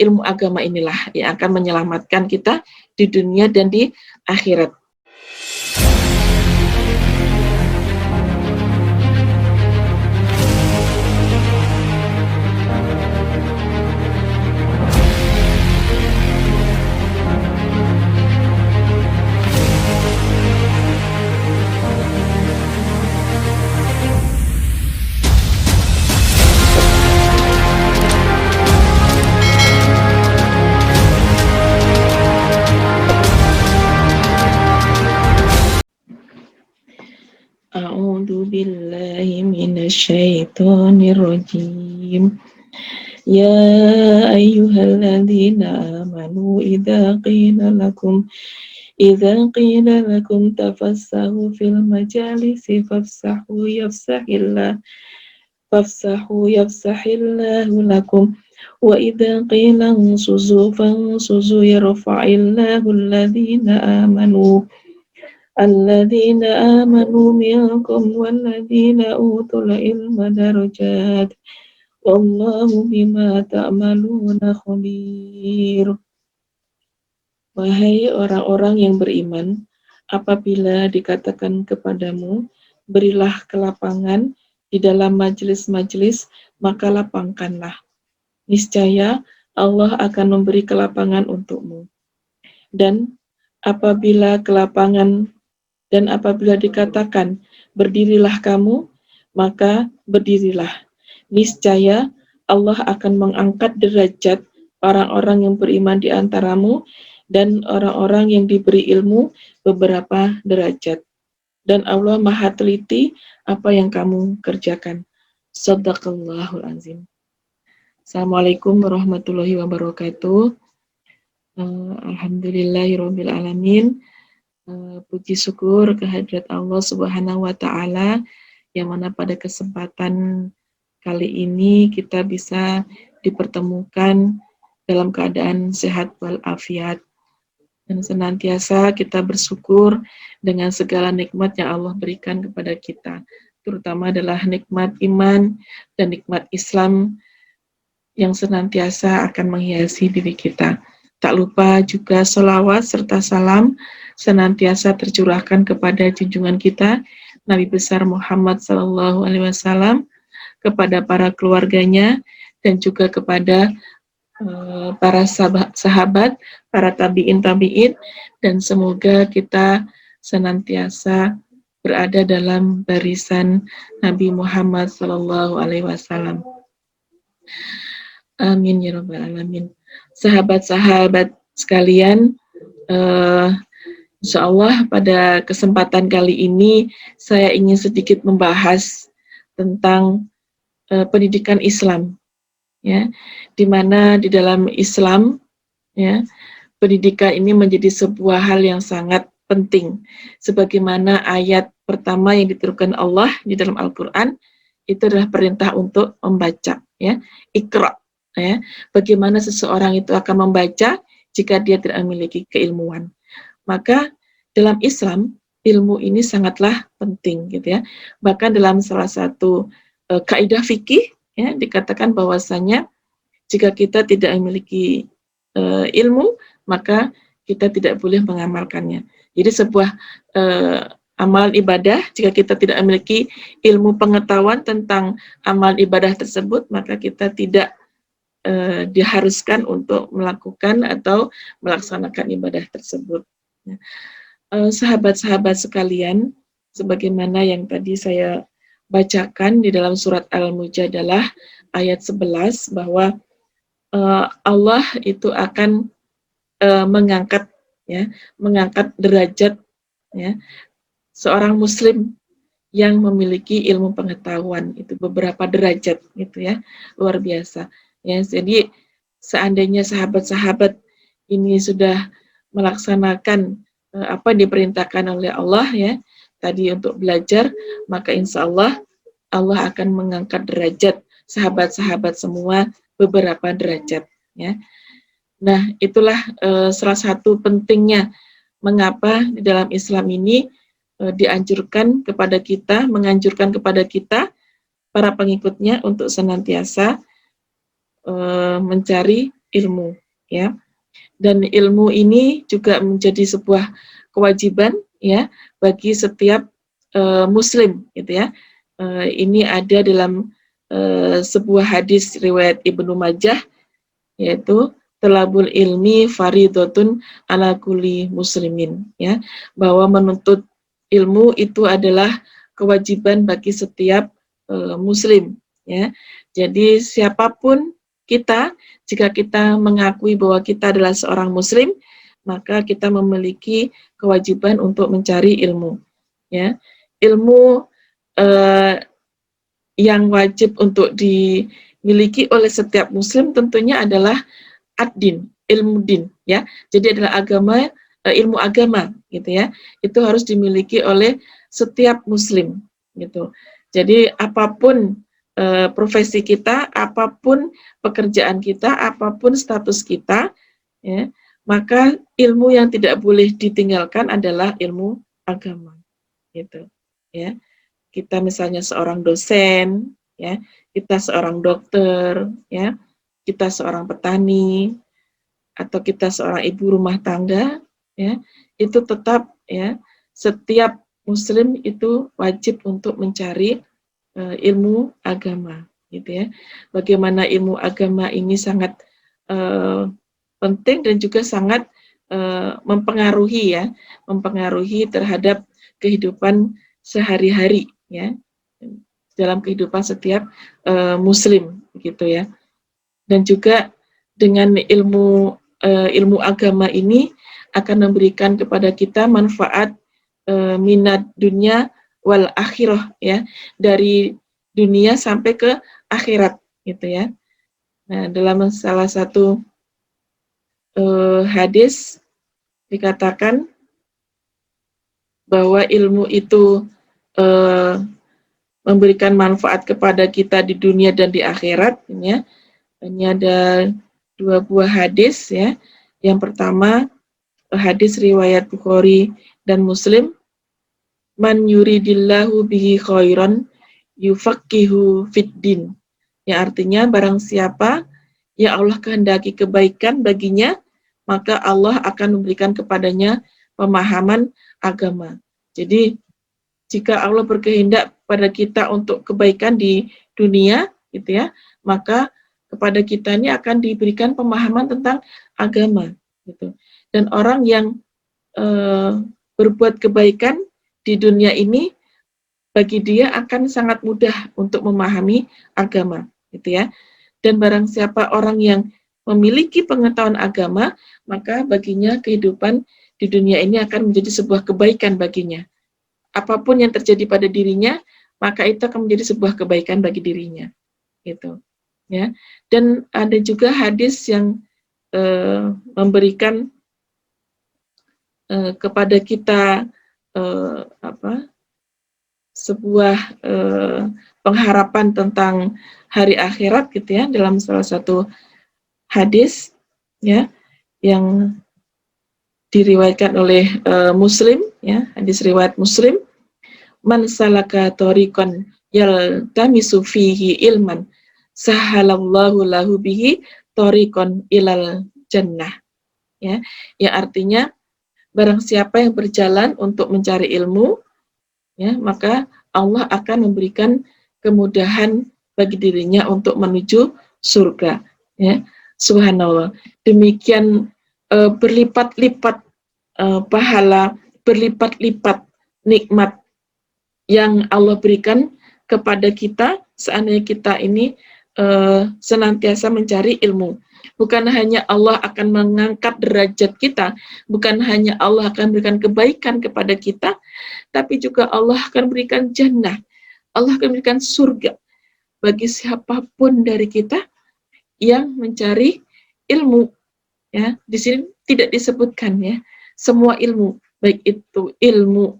ilmu agama inilah yang akan menyelamatkan kita di dunia dan di akhirat. A'udzu billahi minasyaitonir rajim. Ya ayyuhalladzina amanu idza qila lakum tafassahu fil majalisi fafsahu yafsahillahu lakum wa idza qila ansuzu fansuzu yarfa'illahu الذين آمنوا منكم والذين أوتوا العلم درجات والله بما تعملون خبير. Wahai orang-orang yang beriman, apabila dikatakan kepadamu, berilah kelapangan di dalam majelis-majelis, maka lapangkanlah. Niscaya Allah akan memberi kelapangan untukmu. Dan apabila dikatakan, berdirilah kamu, maka berdirilah. Niscaya Allah akan mengangkat derajat orang-orang yang beriman di antaramu dan orang-orang yang diberi ilmu beberapa derajat. Dan Allah Maha teliti apa yang kamu kerjakan. Shadaqallahul azim. Assalamualaikum warahmatullahi wabarakatuh. Alhamdulillahirabbil alamin. Puji syukur kehadirat Allah Subhanahu wa Ta'ala, yang mana pada kesempatan kali ini kita bisa dipertemukan dalam keadaan sehat walafiat, dan senantiasa kita bersyukur dengan segala nikmat yang Allah berikan kepada kita, terutama adalah nikmat iman dan nikmat Islam yang senantiasa akan menghiasi diri kita. Tak lupa juga sholawat serta salam senantiasa tercurahkan kepada junjungan kita Nabi besar Muhammad SAW, kepada para keluarganya, dan juga kepada para sahabat, para tabi'in, dan semoga kita senantiasa berada dalam barisan Nabi Muhammad SAW. Amin ya rabbal alamin. Sahabat-sahabat sekalian, insya Allah pada kesempatan kali ini saya ingin sedikit membahas tentang pendidikan Islam, ya, di mana di dalam Islam, ya, pendidikan ini menjadi sebuah hal yang sangat penting, sebagaimana ayat pertama yang diturunkan Allah di dalam Al-Quran itu adalah perintah untuk membaca, ya, Iqra. Ya, bagaimana seseorang itu akan membaca jika dia tidak memiliki keilmuan. Maka dalam Islam ilmu ini sangatlah penting, gitu ya. Bahkan dalam salah satu kaidah fikih, ya, dikatakan bahwasanya jika kita tidak memiliki ilmu, maka kita tidak boleh mengamalkannya. Jadi sebuah amalan ibadah, jika kita tidak memiliki ilmu pengetahuan tentang amalan ibadah tersebut, maka kita tidak diharuskan untuk melakukan atau melaksanakan ibadah tersebut. Sahabat-sahabat sekalian, sebagaimana yang tadi saya bacakan di dalam surat Al-Mujadalah ayat 11, bahwa Allah itu akan mengangkat derajat, ya, seorang muslim yang memiliki ilmu pengetahuan, itu beberapa derajat, gitu ya, luar biasa. Ya, jadi seandainya sahabat-sahabat ini sudah melaksanakan apa yang diperintahkan oleh Allah, ya, tadi untuk belajar, maka insya Allah Allah akan mengangkat derajat sahabat-sahabat semua beberapa derajat, ya. Nah, itulah salah satu pentingnya mengapa di dalam Islam ini menganjurkan kepada kita para pengikutnya untuk senantiasa mencari ilmu, ya. Dan ilmu ini juga menjadi sebuah kewajiban, ya, bagi setiap Muslim, gitu ya. Ini ada dalam sebuah hadis riwayat Ibnu Majah, yaitu talabul ilmi faridotun ala kulli muslimin, ya, bahwa menuntut ilmu itu adalah kewajiban bagi setiap muslim, ya. Jadi siapapun kita, jika kita mengakui bahwa kita adalah seorang muslim, maka kita memiliki kewajiban untuk mencari ilmu, ya. Ilmu yang wajib untuk dimiliki oleh setiap muslim tentunya adalah ad-din, ilmu din, ya. Jadi adalah agama, ilmu agama, gitu ya. Itu harus dimiliki oleh setiap muslim, gitu. Jadi apapun profesi kita, apapun pekerjaan kita, apapun status kita, ya, maka ilmu yang tidak boleh ditinggalkan adalah ilmu agama, gitu, ya. Kita misalnya seorang dosen, ya, kita seorang dokter, ya, kita seorang petani, atau kita seorang ibu rumah tangga, ya, itu tetap, ya, setiap muslim itu wajib untuk mencari ilmu agama, gitu ya. Bagaimana ilmu agama ini sangat penting dan juga sangat mempengaruhi, ya, mempengaruhi terhadap kehidupan sehari-hari, ya, dalam kehidupan setiap muslim, gitu ya. Dan juga dengan ilmu agama ini akan memberikan kepada kita manfaat minat dunia wal akhirah, ya, dari dunia sampai ke akhirat, gitu ya. Nah, dalam salah satu hadis dikatakan bahwa ilmu itu memberikan manfaat kepada kita di dunia dan di akhirat, ya. Ini ada 2 buah hadis, ya. Yang pertama hadis riwayat Bukhari dan Muslim, man yuridillahu bihi khairan yufaqihu fiddin. Yang artinya barang siapa yang Allah kehendaki kebaikan baginya, maka Allah akan memberikan kepadanya pemahaman agama. Jadi jika Allah berkehendak pada kita untuk kebaikan di dunia, gitu ya, maka kepada kita ini akan diberikan pemahaman tentang agama, gitu. Dan orang yang berbuat kebaikan di dunia ini, bagi dia akan sangat mudah untuk memahami agama, gitu ya. Dan barang siapa orang yang memiliki pengetahuan agama, maka baginya kehidupan di dunia ini akan menjadi sebuah kebaikan baginya. Apapun yang terjadi pada dirinya, maka itu akan menjadi sebuah kebaikan bagi dirinya, gitu, ya. Dan ada juga hadis yang memberikan kepada kita sebuah pengharapan tentang hari akhirat, gitu ya, dalam salah satu hadis, ya, yang diriwayatkan oleh Muslim, ya, hadis riwayat Muslim, man salaka thoriqan yaltamisu fihi ilman sahalallahu lahu bihi thoriqan ilal jannah, ya. Yang artinya barang siapa yang berjalan untuk mencari ilmu, ya, maka Allah akan memberikan kemudahan bagi dirinya untuk menuju surga, ya. Subhanallah. Demikian berlipat-lipat pahala, berlipat-lipat nikmat yang Allah berikan kepada kita seandainya kita ini senantiasa mencari ilmu. Bukan hanya Allah akan mengangkat derajat kita, bukan hanya Allah akan berikan kebaikan kepada kita, tapi juga Allah akan berikan jannah, Allah akan berikan surga bagi siapapun dari kita yang mencari ilmu, ya. Di sini tidak disebutkan, ya, semua ilmu, baik itu ilmu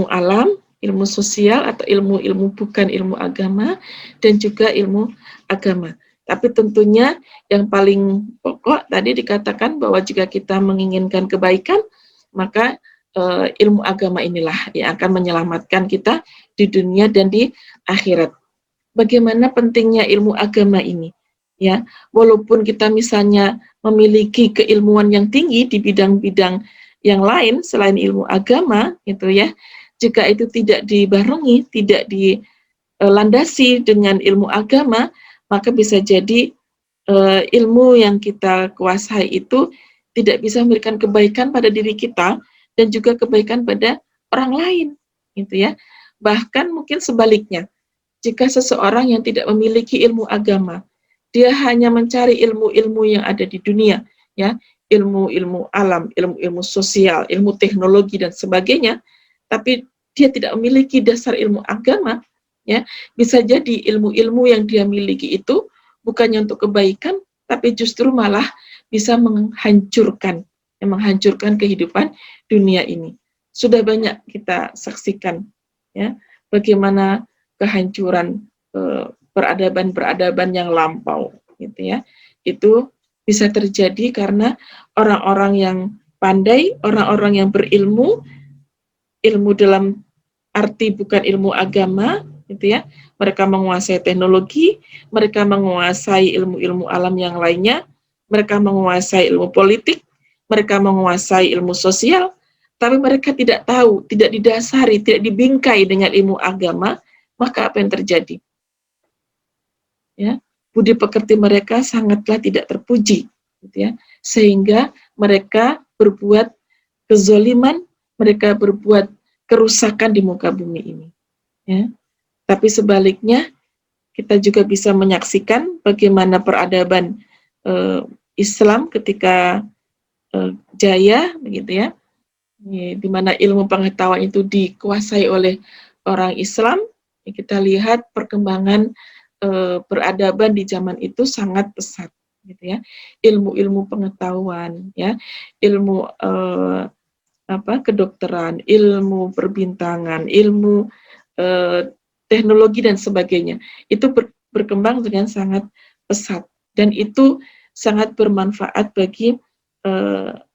alam, ilmu sosial, atau ilmu bukan ilmu agama, dan juga ilmu agama. Tapi tentunya yang paling pokok tadi dikatakan bahwa jika kita menginginkan kebaikan, maka ilmu agama inilah yang akan menyelamatkan kita di dunia dan di akhirat. bagaimana pentingnya ilmu agama ini, ya. Walaupun kita misalnya memiliki keilmuan yang tinggi di bidang-bidang yang lain selain ilmu agama, gitu ya, jika itu tidak dibarengi, tidak dilandasi dengan ilmu agama, maka bisa jadi ilmu yang kita kuasai itu tidak bisa memberikan kebaikan pada diri kita dan juga kebaikan pada orang lain, gitu ya. Bahkan mungkin sebaliknya, jika seseorang yang tidak memiliki ilmu agama, dia hanya mencari ilmu-ilmu yang ada di dunia, ya, ilmu-ilmu alam, ilmu-ilmu sosial, ilmu teknologi dan sebagainya, tapi dia tidak memiliki dasar ilmu agama, ya, bisa jadi ilmu-ilmu yang dia miliki itu bukannya untuk kebaikan, tapi justru malah bisa menghancurkan kehidupan dunia ini. Sudah banyak kita saksikan, ya, bagaimana kehancuran peradaban-peradaban yang lampau, gitu ya. Itu bisa terjadi karena orang-orang yang pandai, orang-orang yang berilmu, ilmu dalam arti bukan ilmu agama, gitu ya. Mereka menguasai teknologi, mereka menguasai ilmu-ilmu alam yang lainnya, mereka menguasai ilmu politik, mereka menguasai ilmu sosial, tapi mereka tidak tahu, tidak didasari, tidak dibingkai dengan ilmu agama, maka apa yang terjadi? Ya, budi pekerti mereka sangatlah tidak terpuji, gitu ya, sehingga mereka berbuat kezoliman, mereka berbuat kerusakan di muka bumi ini. Ya. Tapi sebaliknya, kita juga bisa menyaksikan bagaimana peradaban Islam ketika jaya, begitu ya, di mana ilmu pengetahuan itu dikuasai oleh orang Islam. Kita lihat perkembangan peradaban di zaman itu sangat pesat, gitu ya. Ilmu-ilmu pengetahuan, ya, ilmu kedokteran, ilmu perbintangan, ilmu teknologi dan sebagainya, itu berkembang dengan sangat pesat dan itu sangat bermanfaat bagi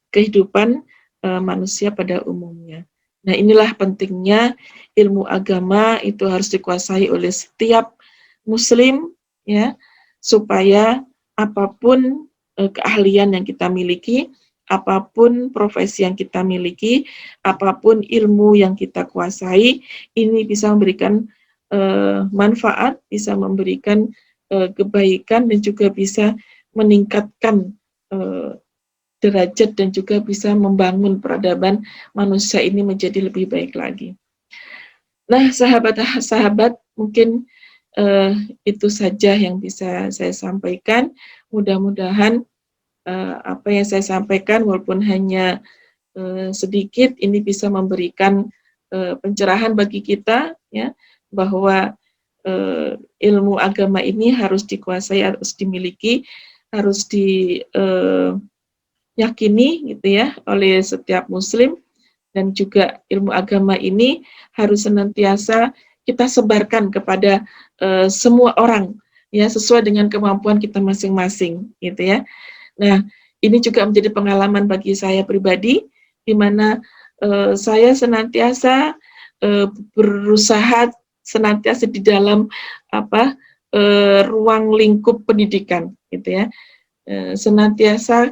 kehidupan manusia pada umumnya. Nah, inilah pentingnya ilmu agama itu harus dikuasai oleh setiap Muslim, ya, supaya apapun keahlian yang kita miliki, apapun profesi yang kita miliki, apapun ilmu yang kita kuasai, ini bisa memberikan manfaat, bisa memberikan kebaikan dan juga bisa meningkatkan derajat dan juga bisa membangun peradaban manusia ini menjadi lebih baik lagi. Nah, sahabat-sahabat, mungkin itu saja yang bisa saya sampaikan. Mudah-mudahan apa yang saya sampaikan walaupun hanya sedikit, ini bisa memberikan pencerahan bagi kita, ya, bahwa ilmu agama ini harus dikuasai, harus dimiliki, harus diyakini, gitu ya, oleh setiap Muslim, dan juga ilmu agama ini harus senantiasa kita sebarkan kepada semua orang, ya, sesuai dengan kemampuan kita masing-masing, gitu ya. Nah, ini juga menjadi pengalaman bagi saya pribadi, di mana saya senantiasa berusaha senantiasa di dalam ruang lingkup pendidikan, gitu ya. Senantiasa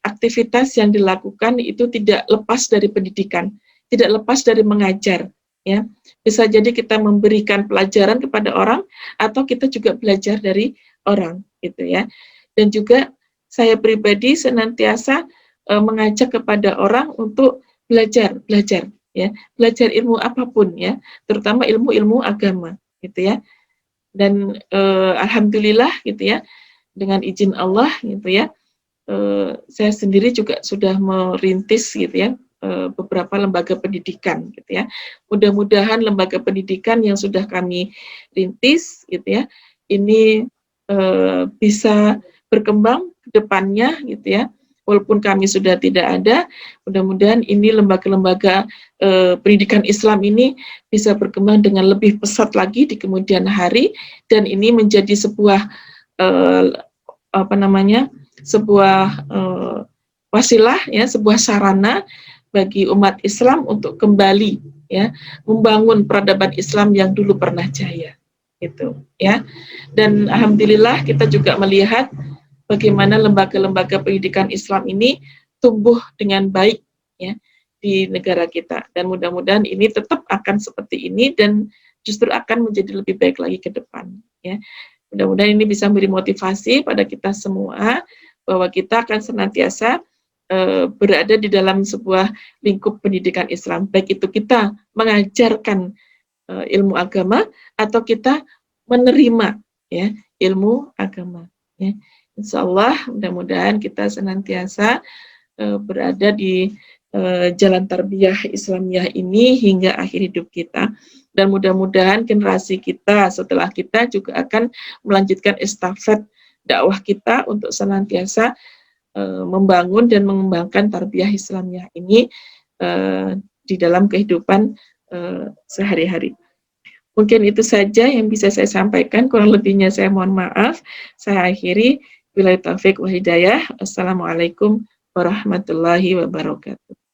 aktivitas yang dilakukan itu tidak lepas dari pendidikan, tidak lepas dari mengajar, ya. Bisa jadi kita memberikan pelajaran kepada orang atau kita juga belajar dari orang, gitu ya. Dan juga saya pribadi senantiasa mengajak kepada orang untuk belajar, ya, belajar ilmu apapun, ya, terutama ilmu-ilmu agama, gitu ya. Dan alhamdulillah, gitu ya, dengan izin Allah, gitu ya, saya sendiri juga sudah merintis, gitu ya, beberapa lembaga pendidikan, gitu ya. Mudah-mudahan lembaga pendidikan yang sudah kami rintis, gitu ya, ini bisa berkembang ke depannya, gitu ya. Walaupun kami sudah tidak ada, mudah-mudahan ini lembaga-lembaga pendidikan Islam ini bisa berkembang dengan lebih pesat lagi di kemudian hari, dan ini menjadi sebuah sebuah wasilah, ya, sebuah sarana bagi umat Islam untuk kembali, ya, membangun peradaban Islam yang dulu pernah jaya. gitu ya. Dan alhamdulillah kita juga melihat bagaimana lembaga-lembaga pendidikan Islam ini tumbuh dengan baik ya di negara kita, dan mudah-mudahan ini tetap akan seperti ini dan justru akan menjadi lebih baik lagi ke depan ya. Mudah-mudahan ini bisa memberi motivasi pada kita semua bahwa kita akan senantiasa berada di dalam sebuah lingkup pendidikan Islam, baik itu kita mengajarkan ilmu agama atau kita menerima ya ilmu agama ya. Insya Allah mudah-mudahan kita senantiasa berada di jalan tarbiyah Islamiyah ini hingga akhir hidup kita, dan mudah-mudahan generasi kita setelah kita juga akan melanjutkan estafet dakwah kita untuk senantiasa membangun dan mengembangkan tarbiyah Islamiyah ini di dalam kehidupan sehari-hari. Mungkin itu saja yang bisa saya sampaikan, kurang lebihnya saya mohon maaf. Saya akhiri, billahi taufik wa hidayah. Assalamualaikum warahmatullahi wabarakatuh.